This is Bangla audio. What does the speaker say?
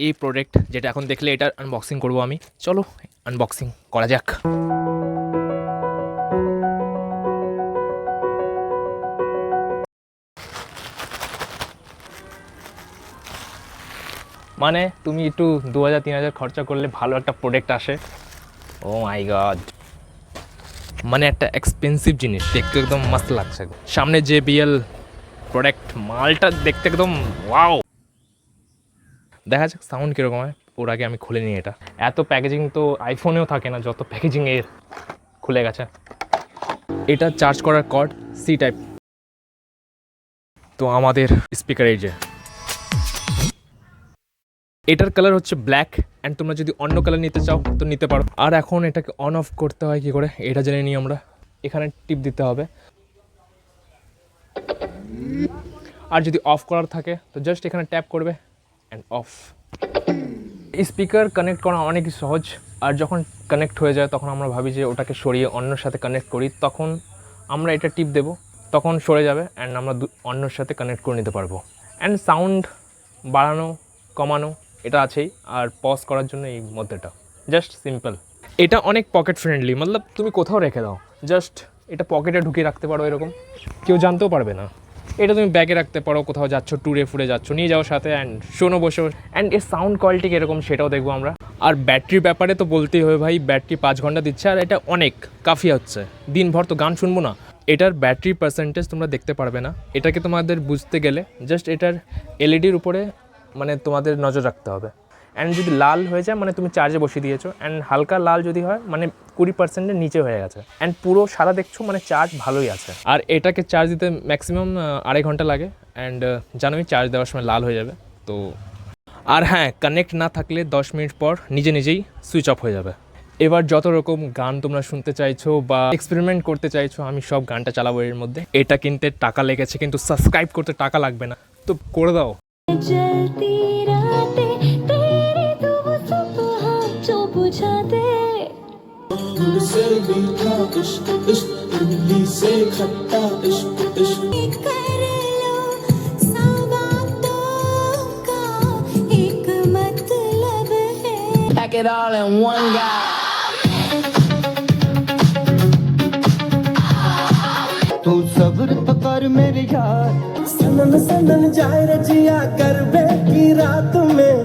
এই প্রোডাক্ট যেটা এখন দেখলে এটার আনবক্সিং করব আমি। চলো আনবক্সিং করা যাক। মানে তুমি একটু 2000-3000 খরচা করলে ভালো একটা প্রোডাক্ট আসে। ও মাই গড, মানে একটা এক্সপেন্সিভ জিনিস, দেখতে একদম মস্ত লাগছে। সামনে JBL প্রোডাক্ট, মালটা দেখতে একদম ওয়াও। দেখা যাক সাউন্ড কীরকম হয়। ওর আগে আমি খুলে নিই এটা। এত প্যাকেজিং তো আইফোনেও থাকে না যত প্যাকেজিং এর। খুলে গেছে। এটা চার্জ করার কর্ড সি টাইপ। তো আমাদের স্পিকার এই যে, এটার কালার হচ্ছে ব্ল্যাক অ্যান্ড তোমরা যদি অন্য কালার নিতে চাও তো নিতে পারো। আর এখন এটাকে অন অফ করতে হয় কী করে এটা জেনে নিই আমরা। এখানে টিপ দিতে হবে, আর যদি অফ করার থাকে তো জাস্ট এখানে ট্যাপ করবে অ্যান্ড অফ। স্পিকার কানেক্ট করা অনেক সহজ। আর যখন কানেক্ট হয়ে যায় তখন আমরা ভাবি যে ওটাকে সরিয়ে অন্যর সাথে কানেক্ট করি, তখন আমরা এটা টিপ দেবো, তখন সরে যাবে অ্যান্ড আমরা অন্যর সাথে কানেক্ট করে নিতে পারবো। অ্যান্ড সাউন্ড বাড়ানো কমানো এটা আছেই, আর পজ করার জন্য এই মধ্যেটা জাস্ট সিম্পল। এটা অনেক পকেট ফ্রেন্ডলি, মতলব তুমি কোথাও রেখে দাও, জাস্ট এটা পকেটে ঢুকিয়ে রাখতে পারো, এরকম কেউ জানতেও পারবে না। এটা তুমি ব্যাগে রাখতে পারো, কোথাও যাচ্ছ, ট্যুরে ফুরে যাচ্ছ, নিয়ে যাওয়ার সাথে অ্যান্ড শোনো বসে। অ্যান্ড এর সাউন্ড কোয়ালিটি কীরকম সেটাও দেখবো আমরা। আর ব্যাটারির ব্যাপারে তো বলতেই হবে ভাই, ব্যাটারি 5 ঘন্টা দিচ্ছে, আর এটা অনেক কাফি হচ্ছে। দিনভর তো গান শুনবো না। এটার ব্যাটারি পার্সেন্টেজ তোমরা দেখতে পারবে না, এটাকে তোমাদের বুঝতে গেলে জাস্ট এটার এলইডির উপরে মানে তোমাদের নজর রাখতে হবে। অ্যান্ড যদি লাল হয়ে যায় মানে তুমি চার্জে বসিয়ে দিয়েছো, অ্যান্ড হালকা লাল যদি হয় মানে 20%-এর নিচে হয়ে গেছে, অ্যান্ড পুরো সাদা দেখছো মানে চার্জ ভালোই আছে। আর এটাকে চার্জ দিতে ম্যাক্সিমাম 2.5 ঘন্টা লাগে, অ্যান্ড জানোই চার্জ দেওয়ার সময় লাল হয়ে যাবে। তো আর হ্যাঁ, কানেক্ট না থাকলে 10 মিনিট পর নিজে নিজেই সুইচ অফ হয়ে যাবে। এবার যত রকম গান তোমরা শুনতে চাইছো বা এক্সপেরিমেন্ট করতে চাইছো, আমি সব গানটা চালাবো এর মধ্যে। এটা কিনতে টাকা লেগেছে, কিন্তু সাবস্ক্রাইব করতে টাকা লাগবে না, তো করে দাও। से मीठा इश्क इश्क इमली से खट्टा इश्क इश्क कर लो सवालों का एक मतलब है pack it all in one guy तू सब्र तो कर मेरे यार सनन सनन जाए रजिया कर बे की रात में